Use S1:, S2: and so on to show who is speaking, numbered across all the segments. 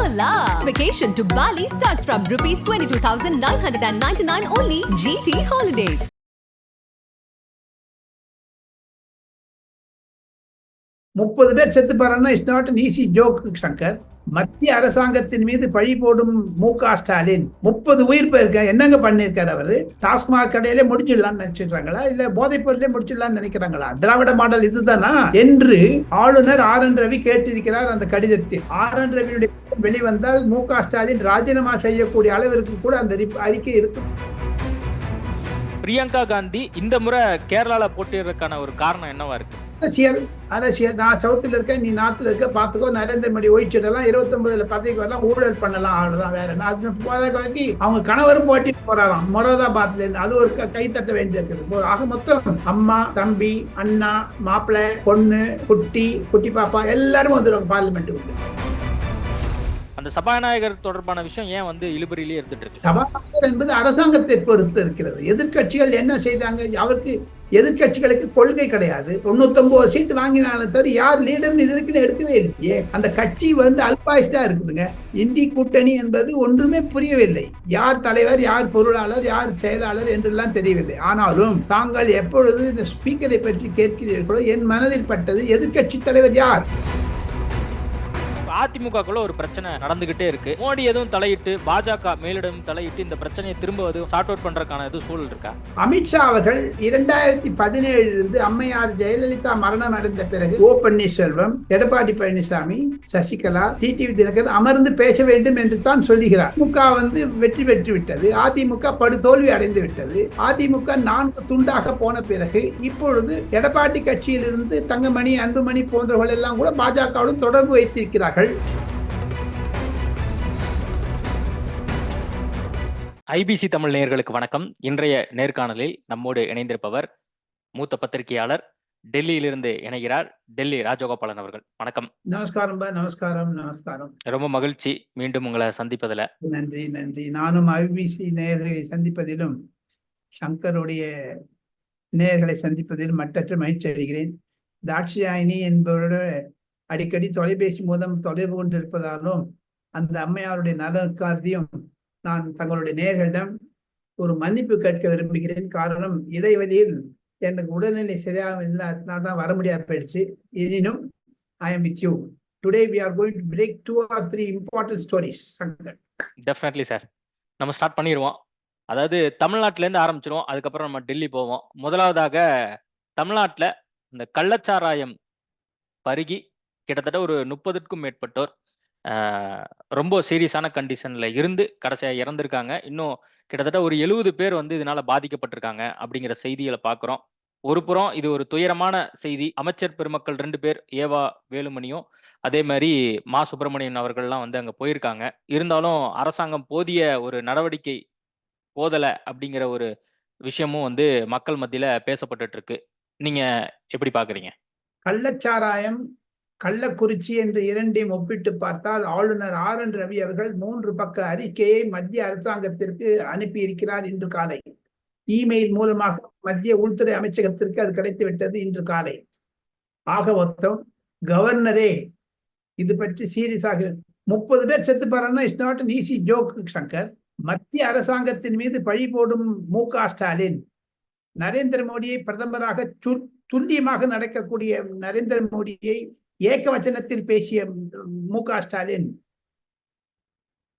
S1: Hola! Vacation to Bali starts from rupees 22,999 only. GT Holidays.
S2: முப்பது பேர் செத்து போறாங்கன்னா it's not an easy joke Shankar. மத்திய அரசாங்கத்தின் மீது பழி போடும் மு.க. ஸ்டாலின் 30 உயிர் போயிருக்க என்னங்க பண்ணிருக்காரு அவரு? டாஸ்மாக் கடையிலே முடிச்சிடலாம்னு நினைச்சிருக்காங்களா இல்ல போதைப் பொருளே முடிச்சிடலாம்னு நினைக்கிறாங்களா? திராவிட மாடல் இதுதானா என்று ஆளுநர் ஆர்.என். ரவி கேட்டிருக்கிறார் அந்த கடிதத்தில். ஆர்.என். ரவியுடைய வெளிவந்தால் மு.க. ஸ்டாலின் ராஜினாமா செய்யக்கூடிய அளவிற்கு கூட அந்த அறிக்கை இருக்கும்.
S3: பிரியங்கா காந்தி இந்த முறை கேரளால போட்டியிடறதுக்கான ஒரு காரணம் என்னவா இருக்கு?
S2: அரசியல் நான் சவுத்துல இருக்கேன், நீ நார்த்ல இருக்க, பாத்துக்கோ, நரேந்திர மோடி ஒழிச்சிடலாம், 29 பதவிக்கு வரலாம், ஊழல் பண்ணலாம், அவ்வளவுதான். வேற அது அவங்க கணவரும் போட்டி போறாராம் மொராதாபாத்ல இருந்து. அது ஒரு கைத்தட்ட வேண்டியிருக்குது. ஆக மொத்தம் அம்மா, தம்பி, அண்ணா, மாப்பிள்ளை, பொண்ணு, குட்டி பாப்பா எல்லாரும் வந்துடுவாங்க பார்லிமெண்ட்டுக்கு.
S3: அந்த சபாநாயகர் தொடர்பான விஷயம் ஏன் வந்து இழுபறியிலே இருந்துட்டு இருக்கு?
S2: சபாநாயகர் என்பது அரசாங்கத்தை பொறுத்து இருக்கிறது. எதிர்கட்சிகள் என்ன செய்தாங்க? அவருக்கு எதிர்கட்சிகளுக்கு கொள்கை கிடையாது. 99 சீட் வாங்கினாலும் தவிர யார் லீடர் இது இருக்குன்னு எடுக்கவே இல்லையே. அந்த கட்சி அல்பாயிஸ்டா இருக்குதுங்க. இந்தி கூட்டணி என்பது ஒன்றுமே புரியவில்லை. யார் தலைவர், யார் பொருளாளர், யார் செயலாளர் என்றெல்லாம் தெரியவில்லை. ஆனாலும் தாங்கள் எப்பொழுது இந்த ஸ்பீக்கரை பற்றி கேட்கிறீர்களோ என் மனதில் பட்டது எதிர்கட்சி தலைவர் யார்?
S3: அதிமுகக்குள்ள ஒரு பிரச்சனை நடந்துகிட்டே இருக்கு. மோடி எதுவும் தலையிட்டு, பாஜக மேலிடம் தலையிட்டு இந்த பிரச்சனையை திரும்ப சார்ட் அவுட் பண்றதுக்கான எதுவும் சூழல் இருக்கா?
S2: அமித்ஷா அவர்கள் 2017 அம்மையார் ஜெயலலிதா மரணம் அடைந்த பிறகு ஓ பன்னீர்செல்வம், எடப்பாடி பழனிசாமி, சசிகலா, டிடிவி தினகரன் அமர்ந்து பேச வேண்டும் என்று தான் சொல்லுகிறார். திமுக வெற்றி பெற்று விட்டது. அதிமுக படுதோல்வி அடைந்து விட்டது. அதிமுக 4 துண்டாக போன பிறகு இப்பொழுது எடப்பாடி கட்சியிலிருந்து தங்கமணி, அன்புமணி போன்றவர்கள் எல்லாம் கூட பாஜகவுடன் தொடர்பு வைத்திருக்கிறார்கள்.
S3: ஐபிசி தமிழ் நேயர்களுக்கு வணக்கம். இன்றைய நேர்காணலில் நம்மோடு இணைந்திருப்பவர் மூத்த பத்திரிகையாளர், டெல்லியிலிருந்து இணைகிறார், டெல்லி ராஜகோபாலன் அவர்கள். வணக்கம்.
S2: நமஸ்காரம். நமஸ்காரம்.
S3: ரொம்ப மகிழ்ச்சி மீண்டும் உங்களை சந்திப்பதில்.
S2: நன்றி. நானும் ஐபிசி நேயர்களை சந்திப்பதிலும் சங்கருடைய நேயர்களை சந்திப்பதிலும் மற்றற்ற மகிழ்ச்சி அடைகிறேன். தாட்சியாயினி என்பவரோட அடிக்கடி தொலைபேசி மூலம் தொடர்பு கொண்டிருப்பதாலும் அந்த அம்மையாருடைய நலனுக்கார்த்தியும் நான் தங்களுடைய நேயர்களிடம் ஒரு மன்னிப்பு கேட்க விரும்புகிறேன். காரணம், இடைவெளியில் எனக்கு உடல்நிலை சரியாக இல்லை, அதனால தான் வர முடியாது போயிடுச்சு. எனினும் ஐ am with you. Today we are going to break 2 or 3 important stories.
S3: Definitely sir, நம்ம ஸ்டார்ட் பண்ணிடுவோம். அதாவது தமிழ்நாட்டிலேருந்து ஆரம்பிச்சிருவோம், அதுக்கப்புறம் நம்ம டெல்லி போவோம். முதலாவதாக தமிழ்நாட்டில் இந்த கள்ளச்சாராயம் பருகி கிட்டத்தட்ட ஒரு 30க்கும் மேற்பட்டோர் ரொம்ப சீரியஸான கண்டிஷன்ல இருந்து கடைசியாக இறந்திருக்காங்க. இன்னும் கிட்டத்தட்ட ஒரு 70 பேர் இதனால பாதிக்கப்பட்டிருக்காங்க அப்படிங்கிற செய்திகளை பார்க்குறோம். ஒரு புறம் இது ஒரு துயரமான செய்தி. அமைச்சர் பெருமக்கள் 2 பேர், ஏவா வேலுமணியும் அதே மாதிரி மா சுப்பிரமணியன் அவர்கள்லாம் அங்கே போயிருக்காங்க. இருந்தாலும் அரசாங்கம் போதிய ஒரு நடவடிக்கை போதலை அப்படிங்கிற ஒரு விஷயமும் மக்கள் மத்தியில் பேசப்பட்டுட்டு இருக்கு. நீங்க எப்படி பார்க்குறீங்க?
S2: கள்ளச்சாராயம், கள்ளக்குறிச்சி என்று இரண்டையும் ஒப்பிட்டு பார்த்தால் ஆளுநர் ஆர்.என். ரவி அவர்கள் 3 பக்க அறிக்கையை மத்திய அரசாங்கத்திற்கு அனுப்பி இருக்கிறார் இன்று காலை. இமெயில் மூலமாக மத்திய உள்துறை அமைச்சகத்திற்கு அது கிடைத்து விட்டது இன்று காலை. ஆக மொத்தம் கவர்னரே இது பற்றி சீரியஸாக 30 பேர் செத்து போறாங்கன்னா it's not an easy joke Shankar. மத்திய அரசாங்கத்தின் மீது பழி போடும் மு.க. ஸ்டாலின், நரேந்திர மோடியை பிரதமராக துல்லியமாக நடக்கக்கூடிய நரேந்திர மோடியை ஏகவச்சனத்தில் பேசிய மு.க. ஸ்டாலின்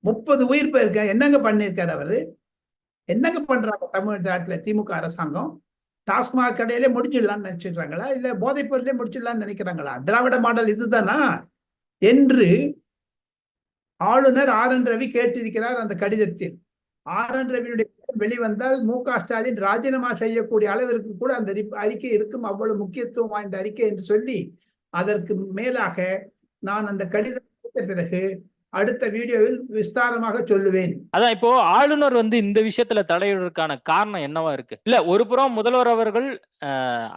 S2: 30 உயிர் போயிருக்க என்னங்க பண்ணிருக்காரு அவரு? என்னங்க பண்றாங்க தமிழ்நாட்டுல திமுக அரசாங்கம்? டாஸ்மாக் கடையிலே முடிச்சிடலாம்னு நினைச்சிருக்காங்களா இல்ல போதைப் பொருளே முடிச்சிடலாம்னு நினைக்கிறாங்களா? திராவிட மாடல் இதுதானா என்று ஆளுநர் ஆர்.என். ரவி கேட்டிருக்கிறார் அந்த கடிதத்தில். ஆர்.என். ரவியுடைய வெளிவந்தால் மு.க. ஸ்டாலின் ராஜினாமா செய்யக்கூடிய அளவிற்கு கூட அந்த அறிக்கை இருக்கும். அவ்வளவு முக்கியத்துவம் வாய்ந்த அறிக்கை என்று சொல்லி, அதற்கு மேலாக நான் அந்த கடிதம் கொடுத்த பிறகு அடுத்த வீடியோவில் விஸ்தாரமாக சொல்லுவேன்.
S3: அதான் இப்போ ஆளுநர் இந்த விஷயத்துல தலையிடுறதுக்கான காரணம் என்னவா இருக்கு? இல்ல, ஒரு புறம் முதல்வர் அவர்கள்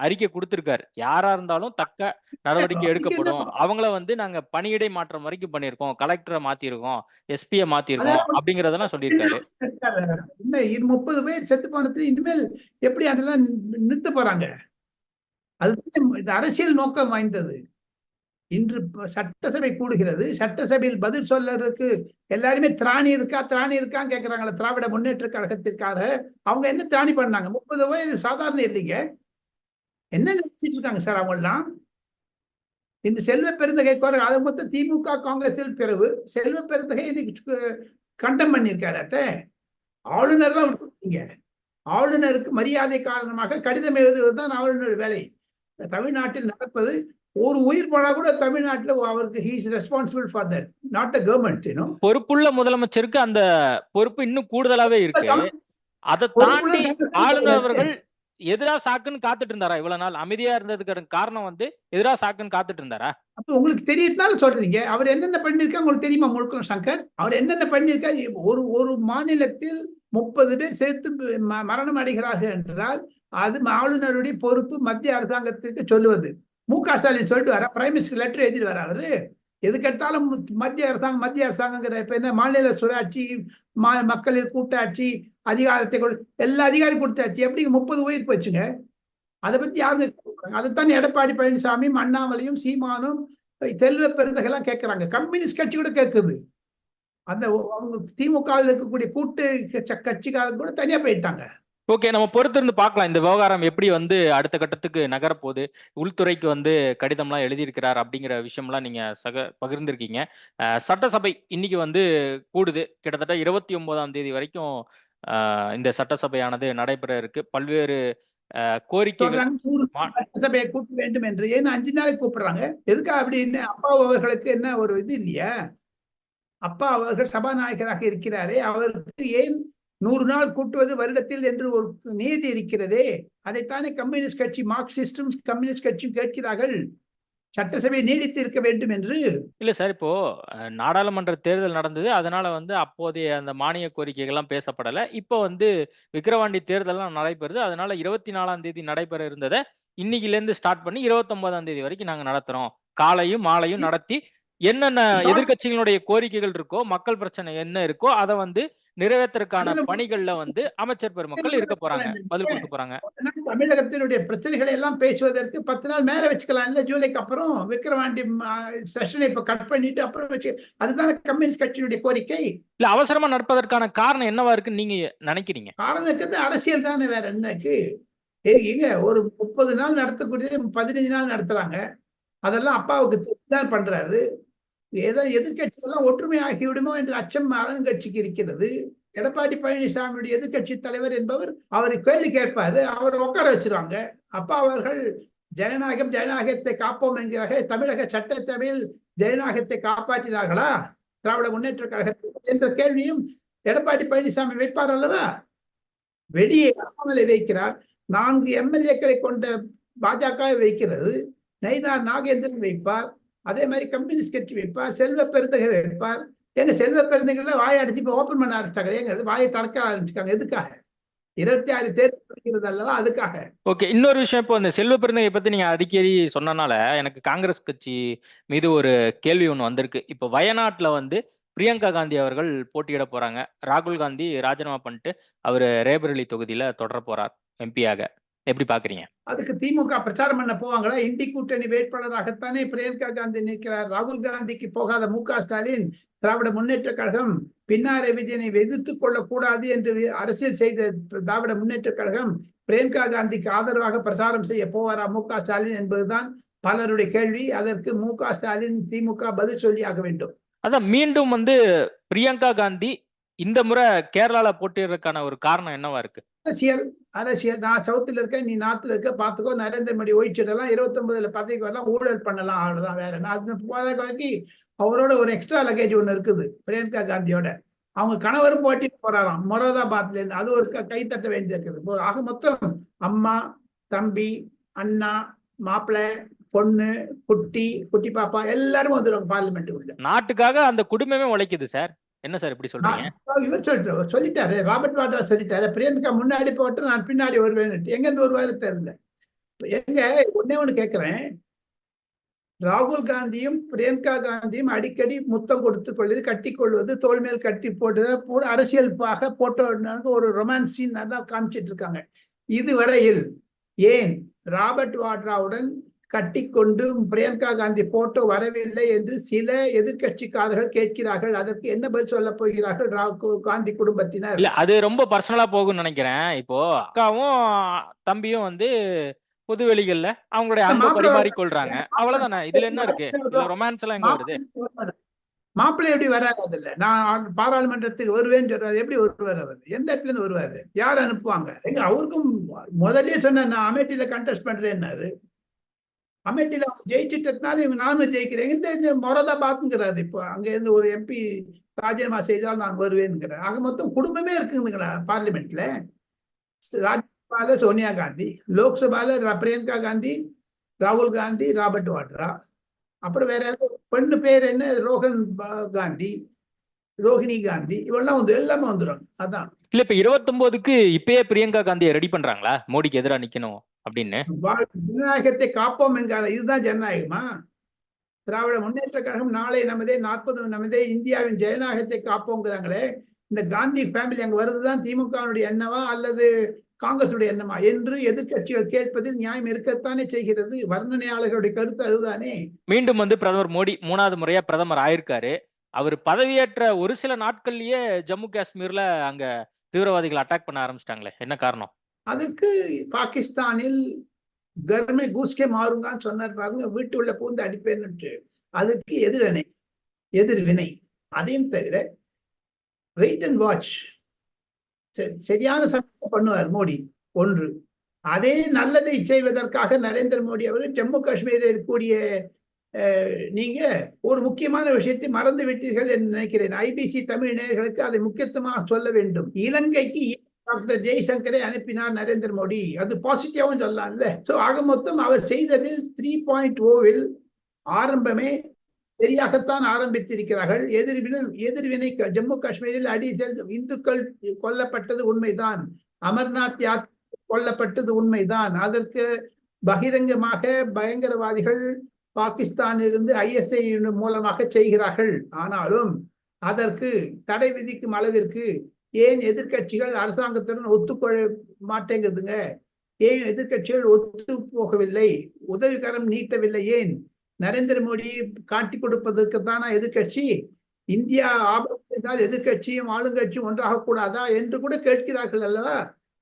S3: அறிக்கை கொடுத்திருக்காரு, யாரா இருந்தாலும் தக்க நடவடிக்கை எடுக்கப்படும், அவங்கள நாங்க பணியிடை மாற்றம் வரைக்கும் பண்ணிருக்கோம், கலெக்டரை மாத்திருக்கோம், எஸ்பியை மாத்திருக்கோம் அப்படிங்கறதெல்லாம் சொல்லியிருக்காரு.
S2: 30 பேர் செத்து போனது இனிமேல் எப்படி அதெல்லாம் நிறுத்த போறாங்க? அது அரசியல் நோக்கம் வாய்ந்தது. இன்று சட்டசபை கூடுகிறது. சட்டசபையில் பதில் சொல்றதுக்கு எல்லாருமே திராணி இருக்கான்னு கேட்கிறாங்களே திராவிட முன்னேற்ற கழகத்திற்காக. அவங்க என்ன திராணி பண்ணாங்க? 30 வயது சாதாரண இல்லைங்க. என்ன நினைச்சிட்டு இருக்காங்க சார் அவங்க எல்லாம்? இந்த செல்வ பெருந்தகை அதை மொத்தம் திமுக காங்கிரஸில் பிறகு செல்வ பெருந்தகை இன்னைக்கு கண்டம் பண்ணியிருக்காரு. ஆளுநர் தான் விட்டுருக்கீங்க. ஆளுநருக்கு மரியாதை காரணமாக கடிதம் எழுதுவதுதான் ஆளுநர் வேலை. தமிழ்நாட்டில் நடப்பது ஒரு உயிர் போனா கூட தமிழ்நாட்டில் அவருக்கு he is responsible for that, not the government, you know.
S3: பொறுப்புள்ள முதலமைச்சருக்கு அந்த பொறுப்பு இன்னும் கூடுதலாவே இருக்கு. அதை தாண்டி ஆளுநர் அவர்கள் எதிரா சாக்குன்னு காத்துட்டு இருந்தாரா? இவ்வளவு நாள் அமைதியா இருந்ததுக்கு காரணம் வந்து எதிரா சாக்குன்னு காத்துட்டு இருந்தாரா?
S2: அப்ப உங்களுக்கு தெரியறதுனால சொல்றீங்க. அவர் என்னென்ன பண்ணிருக்கா உங்களுக்கு தெரியுமா? முழுக்கம் சங்கர் அவர் என்னென்ன பண்ணிருக்கா? ஒரு மாநிலத்தில் 30 பேர் சேர்த்து மரணம் அடைகிறார்கள் என்றால் அது ஆளுநருடைய பொறுப்பு மத்திய அரசாங்கத்திற்கு சொல்லுவது. மு.க. ஸ்டாலின் சொல்லிட்டு வர, பிரைம் மினிஸ்டர் லெட்டர் எழுதிட்டு வர. அவரு எதுக்கெடுத்தாலும் மத்திய அரசாங்கங்கிற இப்ப என்ன மாநில சுயாட்சி, மக்களின் கூட்டாட்சி அதிகாரத்தை எல்லா அதிகாரம் கொடுத்தாச்சு. எப்படி 30 உயிர் போச்சுங்க? அதை பத்தி யாருங்க? அதைத்தான் எடப்பாடி பழனிசாமி, அண்ணாமலையும், சீமானும், செல்வ பெருந்தகெல்லாம் கேட்கிறாங்க. கம்யூனிஸ்ட் கட்சி கூட கேட்குது. அந்த அவங்க திமுகவில் இருக்கக்கூடிய கூட்டு கட்சிக்காரங்க கூட தனியா போயிட்டாங்க.
S3: ஓகே, நம்ம பொறுத்திருந்து பார்க்கலாம் இந்த விவகாரம் எப்படி வந்து அடுத்த கட்டத்துக்கு நகரப்போகுது. உள்துறைக்கு வந்து கடிதம்லாம் எழுதியிருக்கிறார் அப்படிங்கிற விஷயம்லாம் நீங்க பகிர்ந்திருக்கீங்க. சட்டசபை இன்னைக்கு வந்து கூடுது. கிட்டத்தட்ட 29ஆம் தேதி வரைக்கும் இந்த சட்டசபையானது நடைபெற இருக்கு. பல்வேறு கோரிக்கைகள்
S2: சட்டசபையை கூட்ட வேண்டும் என்று. ஏன்னா 5 நாளைக்கு கூப்பிடுறாங்க. எதுக்கா அப்படின்னு? அப்பா அவர்களுக்கு என்ன ஒரு இது இல்லையா? அப்பா அவர்கள் சபாநாயகராக இருக்கிறாரே, அவருக்கு ஏன் 100 நாள் கூட்டுவது வருடத்தில் என்று ஒரு நீதி இருக்கிறதே. அதைத்தானே கம்யூனிஸ்ட் கட்சி, மார்க்சிஸ்டும் கம்யூனிஸ்ட் கட்சியும் கேட்கிறார்கள், சட்டசபை நீடித்து இருக்க வேண்டும் என்று.
S3: இல்ல சார், இப்போ நாடாளுமன்ற தேர்தல் நடந்தது. அதனால வந்து அப்போதைய அந்த மானிய கோரிக்கைகள் எல்லாம் பேசப்படல. இப்போ வந்து விக்கிரவாண்டி தேர்தல்லாம் நடைபெறுது. அதனால 24ஆம் தேதி நடைபெற இருந்ததை இன்னைக்குல இருந்து ஸ்டார்ட் பண்ணி 29ஆம் தேதி வரைக்கும் நாங்க நடத்துறோம். காலையும் மாலையும் நடத்தி என்னென்ன எதிர்கட்சிகளுடைய கோரிக்கைகள் இருக்கோ, மக்கள் பிரச்சனை என்ன இருக்கோ அதை வந்து நிறைவேற்றற்கான பணிகள்ல வந்து அமைச்சர் பெருமக்கள் இருக்க போறாங்க, பதில் கொடுக்க போறாங்க.
S2: தமிழகத்தினுடைய பிரச்சனைகளை எல்லாம் பேசுவதற்கு 10 நாள் மேல வச்சுக்கலாம் இல்ல? ஜூலைக்கு அப்புறம் விக்கிரவாண்டி செஷனை இப்ப கட் பண்ணிட்டு அப்புறம் வச்சு, அதுதான் கம்யூனிஸ்ட் கட்சியினுடைய கோரிக்கை.
S3: இல்ல, அவசரமா நடப்பதற்கான காரணம் என்னவா இருக்குன்னு நீங்க நினைக்கிறீங்க?
S2: காரணம் இருக்கிறது அரசியல் தானே, வேற என்னக்கு? ஏங்க ஒரு 30 நாள் நடத்தக்கூடிய 15 நாள் நடத்துறாங்க. அதெல்லாம் அப்பாவுக்கு தெரிஞ்சுதான் பண்றாரு. ஏதோ எதிர்கட்சிகள்லாம் ஒற்றுமை ஆகிவிடுமோ என்ற அச்சம் ஆளுங்கட்சிக்கு இருக்கிறது. எடப்பாடி பழனிசாமியுடைய எதிர்கட்சி தலைவர் என்பவர் அவரை கேள்வி கேட்பாரு, அவர் உட்கார வச்சிருவாங்க. அப்பா அவர்கள் ஜனநாயகத்தை காப்போம் என்கிறார்கள். தமிழக சட்டசபையில் ஜனநாயகத்தை காப்பாற்றினார்களா திராவிட முன்னேற்ற கழகத்தில் என்ற கேள்வியும் எடப்பாடி பழனிசாமி வைப்பார் அல்லவா? வெளியே அண்ணாமலை வைக்கிறார், 4 எம்எல்ஏக்களை கொண்ட பாஜக வைக்கிறது, நயினார் நாகேந்திரன் வைப்பார், அதே மாதிரி கம்யூனிஸ்ட் கட்சி வைப்பார், செல்வ பெருந்தகை வைப்பார். எங்க செல்வ பெருந்தகை வாயை அடிச்சு இப்ப ஓபன் பண்ண ஆரம்பிச்சாங்க. எங்க வாயை தடக்க ஆரம்பிச்சுக்காங்க. எதுக்காக? 26 தேர்தல் அல்லவா, அதுக்காக.
S3: ஓகே, இன்னொரு விஷயம், இப்போ இந்த செல்வ பெருந்தகை பத்தி நீங்க அடிக்கடி சொன்னனால எனக்கு காங்கிரஸ் கட்சி மீது ஒரு கேள்வி ஒண்ணு வந்திருக்கு. இப்போ வயநாட்டுல வந்து பிரியங்கா காந்தி அவர்கள் போட்டியிட போறாங்க. ராகுல் காந்தி ராஜினாமா பண்ணிட்டு அவரு ரேபரேலி தொகுதியில தொடர போறார் எம்பியாக. எப்படி பாக்குறீங்க?
S2: அதுக்கு திமுக பிரச்சாரம் பண்ண போவாங்களா? இண்டி கூட்டணி வேட்பாளராகத்தானே பிரியங்கா காந்தி நிற்கிறார். ராகுல் காந்திக்கு போகாத மு.க. ஸ்டாலின், திராவிட முன்னேற்ற கழகம் பின்னாரை விஜயனை எதிர்த்துக் கொள்ளக்கூடாது என்று அரசியல் செய்த திராவிட முன்னேற்ற கழகம் பிரியங்கா காந்திக்கு ஆதரவாக பிரச்சாரம் செய்ய போவாரா மு.க. ஸ்டாலின் என்பதுதான் பலருடைய கேள்வி. அதற்கு மு.க. ஸ்டாலின், திமுக பதில் சொல்லி ஆக வேண்டும்.
S3: அதான் மீண்டும் வந்து பிரியங்கா காந்தி இந்த முறை கேரளால போட்டியிடறதுக்கான ஒரு காரணம் என்னவா இருக்கு?
S2: அரசியல். நான் சவுத்துல இருக்கேன், நீ நார்த்ல இருக்க, பாத்துக்கோ. நரேந்திர மோடி ஒழிச்சிடலாம், 29ல பதவிக்கு வரலாம், ஊழல் பண்ணலாம், அவ்வளவுதான். வேற என்ன? அது அவரோட ஒரு எக்ஸ்ட்ரா லக்கேஜ் ஒண்ணு இருக்குது பிரியங்கா காந்தியோட. அவங்க கணவரும் போட்டிட்டு போறாராம் மொராதாபாத்ல இருந்து. அது ஒரு கை தட்ட வேண்டியது இருக்குது. ஆக மொத்தம் அம்மா, தம்பி, அண்ணா, மாப்பிள்ளை, பொண்ணு, குட்டி பாப்பா எல்லாரும் வந்துடுவாங்க பார்லிமெண்ட் உள்ள.
S3: நாட்டுக்காக அந்த குடும்பமே உழைக்குது சார். என்ன சார் இப்படி சொல்றீங்க?
S2: இவர் சொல்லிட்டாரு, ராபர்ட் வாட்ரா சொல்லிட்டாரு, பிரியங்கா முன்னாடி போட்டு நான் பின்னாடி வருவேன். எங்க இருந்து வருவாரு தெரியல. எங்க ஒண்ணு கேட்கிறேன், ராகுல் காந்தியும் பிரியங்கா காந்தியும் அடிக்கடி முத்தம் கொடுத்து கொள்வது, கட்டி கொள்வது, தோல் மேல் கட்டி போட்டு அரசியலுக்காக போட்டோ ஒரு ரொமான்ஸ் சீன் தான் காமிச்சிட்டு இருக்காங்க. இதுவரையில் ஏன் ராபர்ட் வாட்ராவுடன் கட்டிக்கொண்டு பிரியங்கா காந்தி போட்டோ வரவில்லை என்று சில எதிர்கட்சிக்காரர்கள் கேட்கிறார்கள். அதற்கு என்ன பதில் சொல்ல போகிறார்கள் காந்தி குடும்பத்தினர்?
S3: இல்ல அது ரொம்ப பர்சனலா போகும்னு நினைக்கிறேன். இப்போ அக்காவும் தம்பியும் வந்து பொதுவெளிகள்ல அவங்களுடைய அன்பை பரிமாறிக்கொள்றாங்க. அவ்வளவுதானே. இதுல என்ன இருக்கு? இதுல ரொமான்ஸ் எல்லாம் எங்க வருது?
S2: மாப்பிள்ளை எப்படி வராது? அதுல நான் பாராளுமன்றத்துக்கு வருவேன்னு சொல்றாரு. எப்படி வருவார்? அவர் எந்த இடத்துல இருந்து வருவாரு? யார் அனுப்புவாங்க? எங்க அவருக்கும் முதல்லயே சொன்ன நான் அமேட்டியில கண்டெஸ்ட் பண்றேன்னாரு. அமேட்டியில அவங்க ஜெயிச்சுட்டதுனால இவங்க நானும் ஜெயிக்கிறேன். இந்த மொரதாபாத்ங்கிறாரு. இப்போ அங்க இருந்து ஒரு எம்பி ராஜினாமா செய்தால் நான் வருவேன்ங்கிறார். ஆக மொத்தம் குடும்பமே இருக்குதுங்களா பார்லிமெண்ட்ல. ராஜ்யசபால சோனியா காந்தி, லோக்சபால பிரியங்கா காந்தி, ராகுல் காந்தி, ராபர்ட் வாட்ரா, அப்புறம் வேற பெண்ணு பேர் என்ன, ரோஹன் காந்தி, ரோஹிணி காந்தி, இவெல்லாம் வந்து எல்லாமே வந்துடும். அதான்
S3: இல்ல இப்ப 29க்கு இப்பயே பிரியங்கா காந்தியை ரெடி பண்றாங்களா மோடிக்கு எதிராக நிக்கணும் அப்படின்னு?
S2: ஜனநாயகத்தை காப்போம் என்கிற இதுதான் ஜனநாயகமா? திராவிட முன்னேற்ற கழகம் நாளை நமதே 40 நமதே இந்தியாவின் ஜனநாயகத்தை காப்போங்கிறாங்களே. இந்த காந்தி ஃபேமிலி அங்க வருதுதான் திமுகவுடைய எண்ணமா அல்லது காங்கிரசுடைய எண்ணமா என்று எதிர்கட்சிகள் கேட்பதில் நியாயம் இருக்கத்தானே செய்கிறது. வர்ணனையாளர்களுடைய கருத்து அதுதானே.
S3: மீண்டும் வந்து பிரதமர் மோடி 3வது முறையா பிரதமர் ஆயிருக்காரு. அவர் பதவியேற்ற ஒரு சில நாட்கள்லயே ஜம்மு காஷ்மீர்ல அங்க தீவிரவாதிகள் அட்டாக் பண்ண ஆரம்பிச்சிட்டாங்களே, என்ன காரணம்?
S2: அதுக்கு பாகிஸ்தானில் கர்மே கூஸ்கே மாறுங்கான்னு சொன்னார் பாருங்க, வீட்டுள்ள பூந்து அடிப்பேன்னு. அதுக்கு எதிர்வினை. அதையும் தவிர வெயிட் அண்ட் வாட்ச் சரியான சமயம் பண்ணுவார் மோடி. ஒன்று, அதே நல்லதை செய்வதற்காக நரேந்திர மோடி அவர்கள் ஜம்மு காஷ்மீரில் இருக்கக்கூடிய நீங்க ஒரு முக்கியமான விஷயத்தை மறந்து விட்டீர்கள் என்று நினைக்கிறேன். ஐபிசி தமிழ் நேயர்களுக்கு அதை முக்கியத்துவமாக சொல்ல வேண்டும். இலங்கைக்கு டாக்டர் ஜெய்சங்கரை அனுப்பினார் நரேந்திர மோடி. அது பாசிட்டிவாவும் சொல்லலாம்ல. சோ ஆக மொத்தம் அவர் செய்ததில் 3.0 ஆரம்பமே சரியாகத்தான் ஆரம்பித்திருக்கிறார்கள். எதிர்வினை ஜம்மு காஷ்மீரில் இந்துக்கள் கொல்லப்பட்டது உண்மைதான். அமர்நாத் யாத்திரை கொல்லப்பட்டது உண்மைதான். அதற்கு பகிரங்கமாக பயங்கரவாதிகள் பாகிஸ்தானிலிருந்து ISI மூலமாக செய்கிறார்கள். ஆனாலும் அதற்கு தடை விதிக்கும் அளவிற்கு ஏன் எதிர்கட்சிகள் அரசாங்கத்துடன் ஒத்துக்கொள்ள மாட்டேங்குதுங்க? ஏன் எதிர்கட்சிகள் ஒத்து போகவில்லை? உதவிகரம் நீட்டவில்லை? ஏன்? நரேந்திர மோடி காட்டி கொடுப்பதற்கு தானா எதிர்கட்சி? இந்தியா ஆபத்து என்றால் எதிர்கட்சியும் ஆளுங்கட்சியும் ஒன்றாக கூடாதா என்று கூட கேட்கிறார்கள் அல்லவா?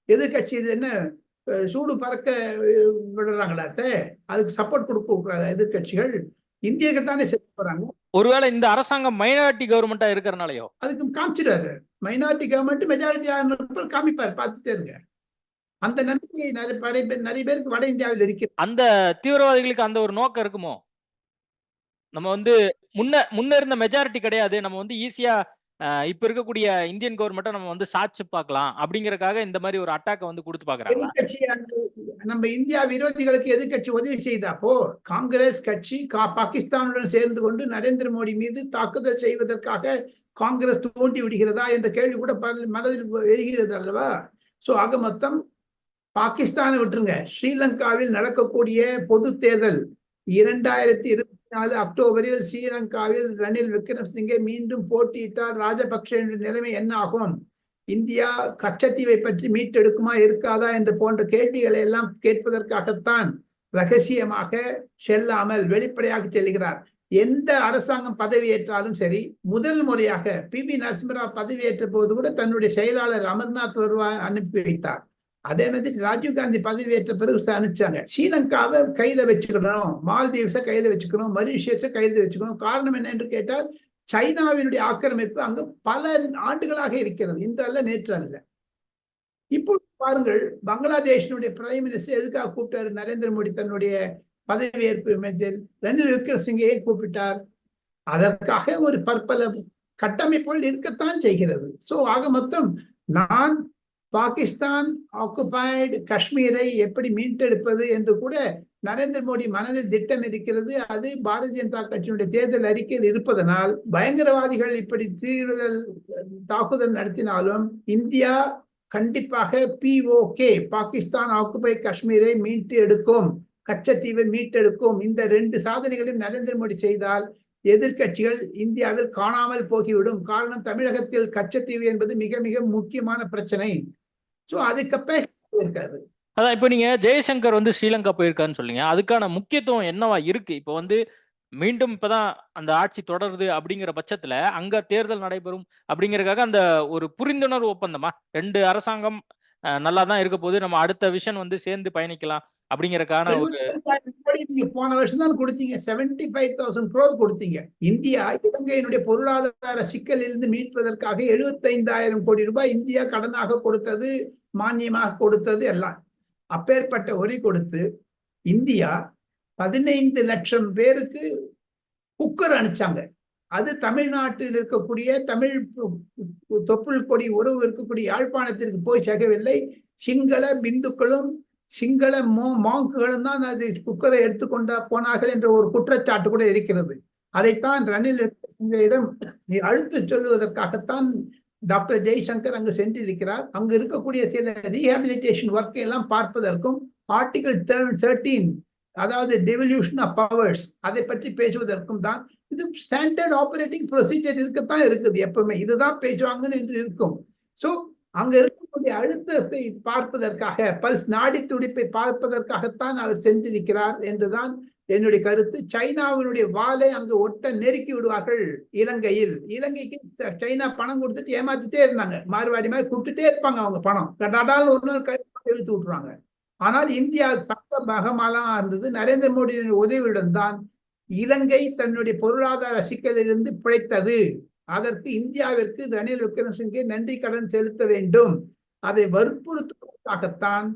S2: எதிர்கட்சி என்ன சூடு பறக்க விடுறாங்களாத்த? அதுக்கு சப்போர்ட் கொடுக்க கூடாதா எதிர்கட்சிகள்? இந்தியர்கள் தானே செய்ய போறாங்க.
S3: ஒருவேளை இந்த அரசாங்கம் மைனாரிட்டி கவர்மெண்டா இருக்கிறனாலயோ?
S2: அதுக்கு காமிச்சிடாரு. மைனாரிட்டி கவர்மெண்ட் மெஜாரிட்டி காமிப்பார், பார்த்துட்டே இருங்க. அந்த நம்பிக்கை நிறைய பேருக்கு வட இந்தியாவில் இருக்கு.
S3: அந்த தீவிரவாதிகளுக்கு அந்த ஒரு நோக்கம் இருக்குமோ? நம்ம வந்து முன்ன இருந்த மெஜாரிட்டி கிடையாது, நம்ம வந்து ஈஸியா இப்ப இருக்கக்கூடிய இந்தியன் கவர்மெண்ட்டை நம்ம வந்து சாட்சி பார்க்கலாம் அப்படிங்கறதுக்காக இந்த மாதிரி ஒரு அட்டாக்கை வந்து கொடுத்து பாக்குறாங்க.
S2: நம்ம இந்தியா விரோதிகளுக்கு எதிர்கட்சி உதவி செய்தப்போ காங்கிரஸ் கட்சி பாகிஸ்தானுடன் சேர்ந்து கொண்டு நரேந்திர மோடி மீது தாக்குதல் செய்வதற்காக காங்கிரஸ் தூண்டி விடுகிறதா என்ற கேள்வி கூட மனதில் எழுகிறது அல்லவா? சோ ஆக மொத்தம் பாகிஸ்தானை விட்டுருங்க, ஸ்ரீலங்காவில் நடக்கக்கூடிய பொது தேர்தல் 2024 அக்டோபரில் ஸ்ரீலங்காவில் ரணில் விக்ரமசிங்கே மீண்டும் போட்டியிட்டால் ராஜபக்சே நிலைமை என்ன ஆகும்? இந்தியா கச்சத்தீவை பற்றி மீட்டெடுக்குமா இருக்காதா என்று போன்ற கேள்விகளை எல்லாம் கேட்பதற்காகத்தான் ரகசியமாக செல்லாமல் வெளிப்படையாக செல்கிறார். எந்த அரசாங்கம் பதவியேற்றாலும் சரி, முதல் முறையாக PV நரசிம்மராவ் பதவியேற்ற போது கூட தன்னுடைய செயலாளர் அமர்நாத் வருவா அனுப்பி வைத்தார். அதே மாதிரி ராஜீவ்காந்தி பதவியேற்ற பிறகு அனுப்பிச்சாங்க. ஸ்ரீலங்காவை கையில வச்சுக்கணும், மால்தீவ்ஸை கையில வச்சுக்கணும், மொரீஷியஸை கையில வச்சுக்கணும். காரணம் என்ன என்று கேட்டால் சைனாவினுடைய ஆக்கிரமிப்பு அங்கு பல ஆண்டுகளாக இருக்கிறது, இன்று அல்ல நேற்று அல்ல. இப்போ பாருங்கள், பங்களாதேஷனுடைய பிரைம் மினிஸ்டர் எதுக்காக கூப்பிட்டாரு நரேந்திர மோடி? தன்னுடைய பதவியேற்பு ரணில் விக்ரமசிங்கே கூப்பிட்டார். அதற்காக ஒரு பற்பல கட்டமைப்புகள் இருக்கத்தான் செய்கிறது. சோ ஆக மொத்தம் நான் பாகிஸ்தான் ஆக்குபைடு காஷ்மீரை எப்படி மீட்டெடுப்பது என்று கூட நரேந்திர மோடி மனதில் திட்டம் இருக்கிறது. அது பாரதிய ஜனதா கட்சியினுடைய தேர்தல் அறிக்கையில் இருப்பதனால் பயங்கரவாதிகள் இப்படி தாக்குதல் நடத்தினாலும் இந்தியா கண்டிப்பாக POK பாகிஸ்தான் ஆக்குபை காஷ்மீரை மீட்டு எடுக்கும், கச்சத்தீவை மீட்டெடுக்கும். இந்த 2 சாதனைகளையும் நரேந்திர மோடி செய்தால் எதிர்கட்சிகள் இந்தியாவில் காணாமல் போகிவிடும். காரணம், தமிழகத்தில் கச்சத்தீவு என்பது மிக மிக முக்கியமான பிரச்சனை. சோ அதுக்கப்ப இருக்காது.
S3: அதான் இப்போ நீங்க ஜெய்சங்கர் வந்து ஸ்ரீலங்கா போயிருக்காருன்னு சொல்றீங்க. அதுக்கான முக்கியத்துவம் என்னவா இருக்கு? இப்போ வந்து மீண்டும் இப்பதான் அந்த ஆட்சி தொடருது அப்படிங்கிற பட்சத்துல, அங்க தேர்தல் நடைபெறும் அப்படிங்கிறதுக்காக அந்த ஒரு புரிந்துணர்வு ஒப்பந்தமா? 2 அரசாங்கம் நல்லா தான் இருக்க போகுது. நம்ம அடுத்த விஷன் வந்து சேர்ந்து பயணிக்கலாம் அப்படிங்கிறதுக்கான ஒரு
S2: 75,000 கோடி நீங்க போன வருஷம் தான் கொடுத்தீங்க. 75,000 crore கொடுத்தீங்க. இந்தியா இலங்கையினுடைய பொருளாதார சிக்கலிலிருந்து மீட்பதற்காக 75,000 கோடி ரூபாய் இந்தியா கடனாக கொடுத்தது, மானியமாக கொடுத்தது எல்லாம். அப்பேற்பட்ட ஒரி கொடுத்து இந்தியா 15 லட்சம் பேருக்கு குக்கர் அனுப்பிச்சாங்க. அது தமிழ்நாட்டில் இருக்கக்கூடிய தமிழ் தொப்புள் கொடி உறவு இருக்கக்கூடிய யாழ்ப்பாணத்திற்கு போய் சேரவில்லை. சிங்கள பிந்துக்களும் சிங்கள மாங்குகளும் தான் அது குக்கரை எடுத்துக்கொண்ட போனார்கள் என்ற ஒரு குற்றச்சாட்டு கூட இருக்கிறது. அதைத்தான் ரணில் விக்ரமசிங்கயிடம் அழுத்து சொல்லுவதற்காகத்தான் டாக்டர் ஜெய்சங்கர் அங்கு சென்றிருக்கிறார். அங்கு இருக்கக்கூடிய சில ரீஹாபிலிட்டேஷன் ஒர்க்கை எல்லாம் பார்ப்பதற்கும் ஆர்டிகல் 13 அதாவது டெவல்யூஷன் ஆஃப் பவர்ஸ் அதை பற்றி பேசுவதற்கும் தான். இது ஸ்டாண்டர்ட் ஆபரேட்டிங் ப்ரொசீஜர் இருக்கத்தான் இருக்குது. எப்பவுமே இதுதான் பேசுவாங்கன்னு என்று இருக்கும். ஸோ அங்க இருக்கக்கூடிய அழுத்தத்தை பார்ப்பதற்காக, பல்ஸ் நாடி துடிப்பை பார்ப்பதற்காகத்தான் அவர் சென்றிருக்கிறார் என்றுதான் என்னுடைய கருத்து. சைனாவினுடைய வாளை அங்கு ஒட்ட நெருக்கி விடுவார்கள் இலங்கையில். இலங்கைக்கு சைனா பணம் கொடுத்துட்டு ஏமாத்திட்டே இருந்தாங்க. மார்வாடி மாதிரி கொடுத்துட்டே இருப்பாங்க. அவங்க பணம் கடாடால் ஒரு நாள் இழுத்து விட்டுருவாங்க. ஆனால் இந்தியா சட்ட பகமாலாம் இருந்தது. நரேந்திர மோடியின் உதவியுடன் தான் இலங்கை தன்னுடைய பொருளாதார சிக்கலிலிருந்து பிழைத்தது. அதற்கு இந்தியாவிற்கு ரணில் விக்ரமசிங்கே நன்றி கடன் செலுத்த வேண்டும். அதை வற்புறுத்துவதற்காகத்தான்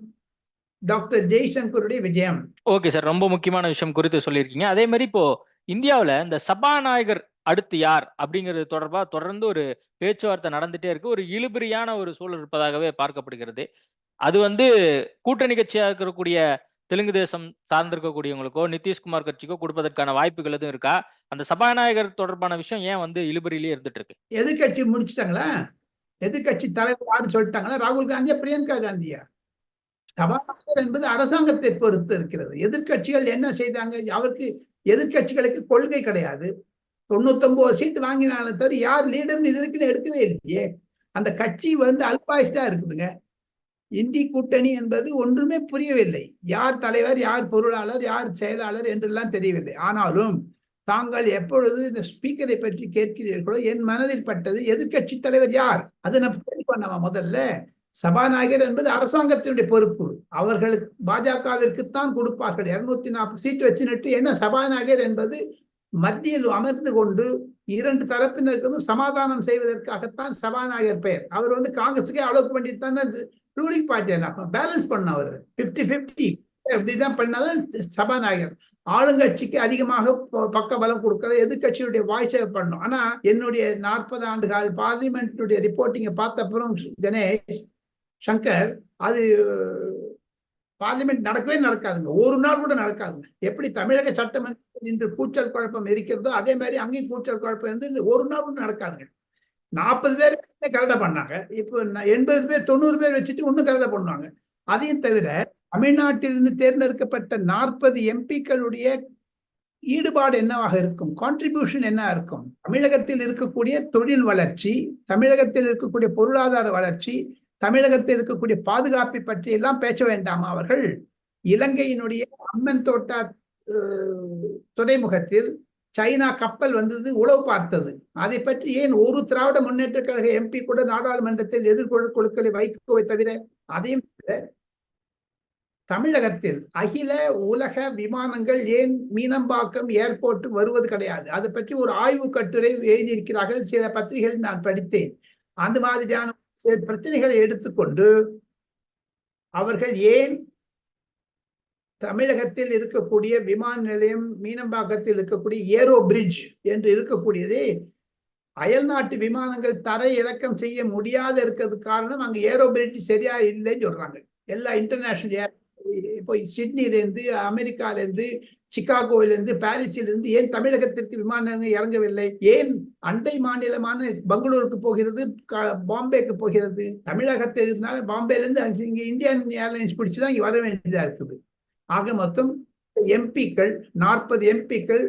S2: டாக்டர் ஜெய்சங்கருடைய விஜயம்.
S3: ஓகே சார், ரொம்ப முக்கியமான விஷயம் குறித்து சொல்லியிருக்கீங்க. அதே மாதிரி இப்போ இந்தியாவில் இந்த சபாநாயகர் அடுத்து யார் அப்படிங்கிறது தொடர்பாக தொடர்ந்து ஒரு பேச்சுவார்த்தை நடந்துட்டே இருக்கு. ஒரு இழுபறியான ஒரு சூழல் இருப்பதாகவே பார்க்கப்படுகிறது. அது வந்து கூட்டணி கட்சியாக இருக்கக்கூடிய தெலுங்கு தேசம் சார்ந்திருக்கக்கூடியவங்களுக்கோ நிதிஷ்குமார் கட்சிக்கோ கொடுப்பதற்கான வாய்ப்புகள் எதுவும் இருக்கா? அந்த சபாநாயகர் தொடர்பான விஷயம் ஏன் வந்து இழுபறியிலே இருந்துட்டு இருக்கு?
S2: எதிர்கட்சி முடிச்சுட்டாங்களா? எதிர்கட்சி தலைவர் யாரு சொல்லிட்டாங்களா? ராகுல் காந்தியா, பிரியங்கா காந்தியா? சபாநாயகர் என்பது அரசாங்கத்தை பொறுத்து இருக்கிறது. எதிர்கட்சிகள் என்ன செய்தாங்க? அவருக்கு எதிர்கட்சிகளுக்கு கொள்கை கிடையாது. 99 சீட் வாங்கினாலும் தவிர யார் லீடர்னு இது வரைக்கும் எடுக்கவே இல்லையே. அந்த கட்சி வந்து அல்பாயுஸ்டா இருக்குதுங்க. இந்தி கூட்டணி என்பது ஒன்றுமே புரியவில்லை. யார் தலைவர், யார் பொருளாளர், யார் செயலாளர் என்றெல்லாம் தெரியவில்லை. ஆனாலும் தாங்கள் எப்பொழுது இந்த ஸ்பீக்கரை பற்றி கேட்கிறீர்களோ என் மனதில் பட்டது, எதிர்கட்சி தலைவர் யார் அதை நான் சரி பண்ணவா? முதல்ல சபாநாயகர் என்பது அரசாங்கத்தினுடைய பொறுப்பு. அவர்களுக்கு பாஜகவிற்குத்தான் கொடுப்பார்கள். 240 சீட் வச்சுட்டு என்ன சபாநாயகர் என்பது மத்தியில் அமர்ந்து கொண்டு 2 தரப்பினருக்கும் சமாதானம் செய்வதற்காகத்தான் சபாநாயகர் பெயர். அவர் வந்து காங்கிரஸுக்கே அலோக் பண்ணிட்டு தானே ரூலிங் பார்ட்டி பேலன்ஸ் பண்ண. அவர் 50-50 அப்படிதான் பண்ணாதான் சபாநாயகர். ஆளுங்கட்சிக்கு அதிகமாக பக்க பலம் கொடுக்கற, எதிர்கட்சியுடைய வாய்ஸை பண்ணும். ஆனா என்னுடைய 40 ஆண்டுகால பார்லிமெண்ட்டுடைய ரிப்போர்ட்டிங்கை பார்த்த அப்புறம் கணேஷ் சங்கர், அது பார்லிமெண்ட் நடக்கவே நடக்காதுங்க. ஒரு நாள் கூட நடக்காதுங்க. எப்படி தமிழக சட்டமன்றத்தில் இன்று கூச்சல் குழப்பம் இருக்கிறதோ அதே மாதிரி அங்கேயும் கூச்சல் குழப்பம் இருந்து ஒரு நாள் கூட நடக்காதுங்க. 40 பேர் கலடா பண்ணாங்க. இப்போ 80 பேர் 90 பேர் வச்சுட்டு ஒன்னும் கலடா பண்ணுவாங்க. அதையும் தவிர தமிழ்நாட்டிலிருந்து தேர்ந்தெடுக்கப்பட்ட 40 எம்பிக்களுடைய ஈடுபாடு என்னவாக இருக்கும்? கான்ட்ரிபியூஷன் என்ன இருக்கும்? தமிழகத்தில் இருக்கக்கூடிய தொழில் வளர்ச்சி, தமிழகத்தில் இருக்கக்கூடிய பொருளாதார வளர்ச்சி, தமிழகத்தில் இருக்கக்கூடிய பாதுகாப்பை பற்றி எல்லாம் பேச வேண்டாமா அவர்கள்? இலங்கையினுடைய அம்மன் தோட்டா துறைமுகத்தில் சைனா கப்பல் வந்தது, உளவு பார்த்தது. அதை பற்றி ஏன் ஒரு திராவிட முன்னேற்ற கழக எம்பி கூட நாடாளுமன்றத்தில் எதிர்கொள்களை வைக்கவை தவிர, அதையும் தமிழகத்தில் அகில உலக விமானங்கள் ஏன் மீனம்பாக்கம் ஏர்போர்ட் வருவது கிடையாது? அதை பற்றி ஒரு ஆய்வு கட்டுரை எழுதியிருக்கிறார்கள் சில பத்திரிகைகள் நான் படித்தேன். அந்த மாதிரியான சில பிரச்சனைகளை எடுத்துக்கொண்டு அவர்கள் ஏன் தமிழகத்தில் இருக்கக்கூடிய விமான நிலையம், மீனம்பாக்கத்தில் இருக்கக்கூடிய ஏரோ பிரிட்ஜ் என்று இருக்கக்கூடியதே அயல்நாட்டு விமானங்கள் தரை இறக்கம் செய்ய முடியாத இருக்கிறது காரணம் அங்க ஏரோ பிரிட்ஜ் சரியா இல்லைன்னு சொல்றாங்க. எல்லா இன்டர்நேஷனல் ஏர், இப்போ சிட்னிலிருந்து, அமெரிக்காவிலிருந்து, சிகாகோவிலிருந்து, பாரிஸிலிருந்து ஏன் தமிழகத்திற்கு விமானங்கள் இறங்கவில்லை? ஏன் அண்டை மாநிலமான பெங்களூருக்கு போகிறது, பாம்பேக்கு போகிறது? தமிழகத்தில் இருந்தாலும் பாம்பேலேருந்து இங்க இந்தியன் ஏர்லைன்ஸ் பிடிச்சுதான் இங்க வர வேண்டியதா இருக்குது. ஆக மொத்தம் எம்பிக்கள் 40 எம்பிக்கள்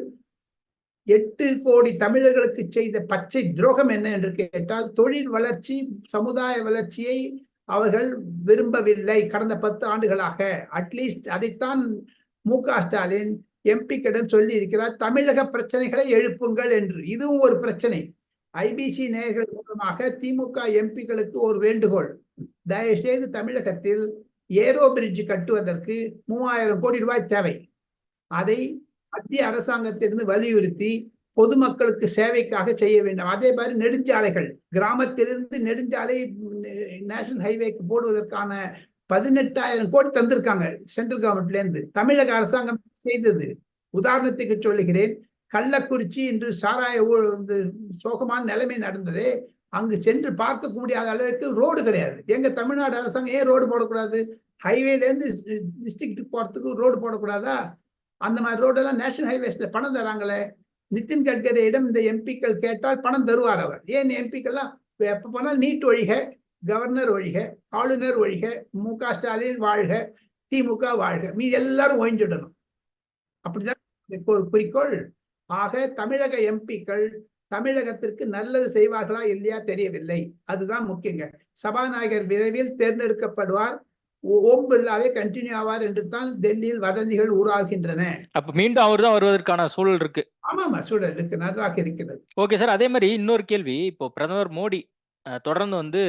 S2: 8 கோடி தமிழர்களுக்கு செய்த பச்சை துரோகம் என்ன என்று கேட்டால், தொழில் வளர்ச்சி, சமுதாய வளர்ச்சியை அவர்கள் விரும்பவில்லை கடந்த 10 ஆண்டுகளாக. அட்லீஸ்ட் அதைத்தான் மு.க.ஸ்டாலின் எம்பிக்களிடம் சொல்லி இருக்கிறார், தமிழக பிரச்சனைகளை எழுப்புங்கள் என்று. இதுவும் ஒரு பிரச்சனை. ஐபிசி நேயர்கள் மூலமாக திமுக எம்பிக்களுக்கு ஒரு வேண்டுகோள், தயவு செய்து தமிழகத்தில் ஏரோ பிரிட்ஜ் கட்டுவதற்கு 3000 கோடி ரூபாய் தேவை. அதை மத்திய அரசாங்கத்திலிருந்து வலியுறுத்தி பொதுமக்களுக்கு சேவைக்காக செய்ய வேண்டும். அதே மாதிரி நெடுஞ்சாலைகள், கிராமத்திலிருந்து நெடுஞ்சாலை நேஷனல் ஹைவேக்கு போடுவதற்கான 18,000 கோடி தந்திருக்காங்க சென்ட்ரல் கவர்மெண்ட்ல இருந்து. தமிழக அரசாங்கம் செய்தது. உதாரணத்துக்கு சொல்லுகிறேன், கள்ளக்குறிச்சி இன்று சாராய சோகமான நிலைமை நடந்தது. அங்கு சென்று பார்க்க முடியாத அளவுக்கு ரோடு கிடையாது. எங்க தமிழ்நாடு அரசாங்கம் ஏன் ரோடு போடக்கூடாது? ஹைவேல இருந்து டிஸ்ட்ரிக்ட் போறதுக்கு ரோடு போடக்கூடாதா? அந்த மாதிரி ரோடெல்லாம் நேஷனல் ஹைவேஸ்ல பணம் தராங்களே. நிதின் கட்கரியிடம் இந்த எம்பிக்கள் கேட்டால் பணம் தருவார் அவர். ஏன் எம்பிக்கெல்லாம் எப்ப போனாலும் நீட் ஒழிக, கவர்னர் ஒழிக, ஆளுநர் ஒழிக, மு.க.ஸ்டாலின் வாழ்க, திமுக வாழ்க, மீது எல்லாரும் ஒழிஞ்சிடணும். அப்படிதான் ஒரு குறிக்கோள். ஆக தமிழக எம்பிக்கள் தமிழகத்திற்கு நல்லது செய்வார்களா இல்லையா தெரியவில்லை. அதுதான் முக்கியங்க. சபாநாயகர் விரைவில் தேர்ந்தெடுக்கப்படுவார், ஓம் பிர்லாவே கண்டினியூ ஆவார் என்று தான் டெல்லியில் வதந்திகள் உருவாகின்றன.
S3: அப்ப மீண்டும் அவர் தான் வருவதற்கான சூழல் இருக்கு.
S2: ஆமாமா, சூழல் இருக்கு, நன்றாக இருக்கிறது.
S3: Okay sir. அதே மாதிரி இன்னொரு கேள்வி, இப்போ பிரதமர் மோடி தொடர்ந்து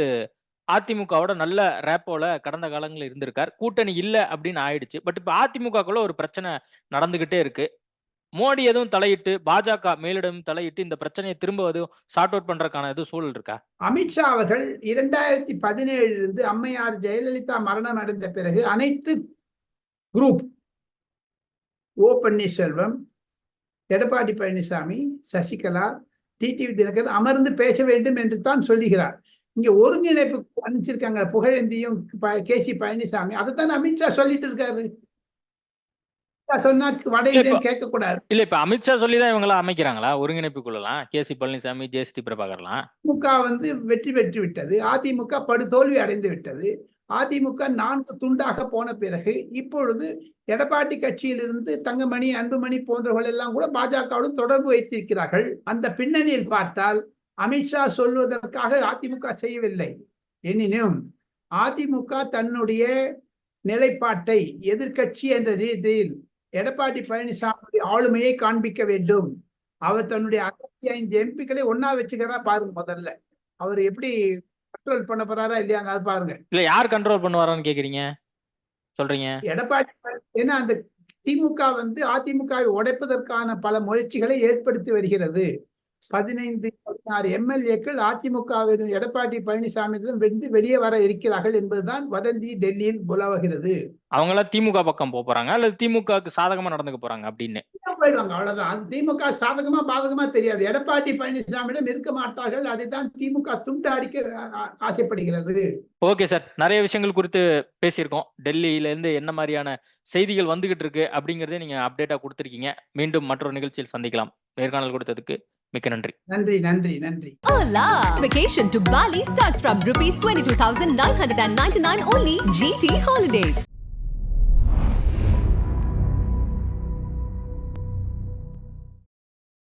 S3: அதிமுகவோட நல்ல ரேப்போல கடந்த காலங்களில் இருந்திருக்கார். கூட்டணி இல்ல அப்படின்னு ஆயிடுச்சு. பட் இப்ப அதிமுகக்குள்ள ஒரு பிரச்சனை நடந்துகிட்டே இருக்கு. மோடி எதுவும் தலையிட்டு, பாஜக மேலிடம் தலையிட்டு இந்த பிரச்சனையை திரும்ப எதுவும் சார்ட் அவுட் பண்றதுக்கான எதுவும் சூழல் இருக்கா?
S2: அமித்ஷா அவர்கள் 2017 அம்மையார் ஜெயலலிதா மரணம் அடைந்த பிறகு அனைத்து குரூப், ஓ பன்னீர்செல்வம், எடப்பாடி பழனிசாமி, சசிகலா, டிடிவி தினகரன் அமர்ந்து பேச வேண்டும் என்று தான் சொல்லுகிறார். இங்க ஒருங்கிணைப்பு அனுப்பிச்சிருக்காங்க புகழேந்தியும் கே.சி. பழனிசாமி. அதைத்தான் அமித்ஷா சொல்லிட்டு இருக்காரு. சொன்னா வட இந்தியன் கேட்க கூடாது.
S3: இல்ல, இப்ப அமித்ஷா சொல்லிதான் இவங்க அமைக்கிறாங்களா ஒருங்கிணைப்புக்குள்ளலாம்? கே.சி. பழனிசாமி, ஜே.சி.டி. பிரபாகர்லாம்.
S2: திமுக வெற்றி பெற்று விட்டது, அதிமுக படுதோல்வி அடைந்து விட்டது. அதிமுக 4 துண்டாக போன பிறகு இப்பொழுது எடப்பாடி கட்சியிலிருந்து தங்கமணி, அன்புமணி போன்றவர்கள் எல்லாம் கூட பாஜகவுடன் தொடர்பு வைத்திருக்கிறார்கள். அந்த பின்னணியில் பார்த்தால் அமித்ஷா சொல்வதற்காக அதிமுக செய்யவில்லை. எனினும் அதிமுக தன்னுடைய நிலைப்பாட்டை எதிர்கட்சி என்ற ரீதியில் எடப்பாடி பழனிசாமி ஆளுமையை காண்பிக்க வேண்டும். அவர் தன்னுடைய 65 எம்பிக்களை ஒன்னா வச்சுக்கிறா பாருங்க. முதல்ல அவர் எப்படி கண்ட்ரோல் பண்ண போறாரா இல்லையா பாருங்க.
S3: இல்ல, யார் கண்ட்ரோல் பண்ணுவாரான்னு கேக்குறீங்க, சொல்றீங்க?
S2: எடப்பாடி. ஏன்னா அந்த திமுக அதிமுகவை உடைப்பதற்கான பல முயற்சிகளை ஏற்படுத்தி வருகிறது. 15-16 எம்எல்ஏக்கள் அதிமுகவின் எடப்பாடி பழனிசாமி வெளியே வர இருக்கிறார்கள் என்பதுதான் வதந்தி டெல்லியில் உலவுகிறது.
S3: அவங்களாம் திமுக பக்கம் போறாங்க அல்லது திமுகவுக்கு சாதகமா நடந்துக்க போறாங்க அப்படின்னு
S2: போயிடுவாங்க, அவ்வளவுதான். திமுக சாதகமா பாதகமா தெரியாது. எடப்பாடி பழனிசாமியிடம் இருக்க மாட்டார்கள். அதைத்தான் திமுக துண்டு அடிக்க ஆசைப்படுகிறது.
S3: ஓகே சார், நிறைய விஷயங்கள் குறித்து பேசியிருக்கோம். டெல்லியில இருந்து என்ன மாதிரியான செய்திகள் வந்துகிட்டு இருக்கு அப்படிங்கறதே நீங்க அப்டேட்டா கொடுத்திருக்கீங்க. மீண்டும் மற்றொரு நிகழ்ச்சியில் சந்திக்கலாம். நேர்காணல் கொடுத்ததுக்கு மிக்க நன்றி.
S2: நன்றி நன்றி நன்றி.
S1: Hola! Vacation to Bali starts from rupees 22,999 only. GT Holidays.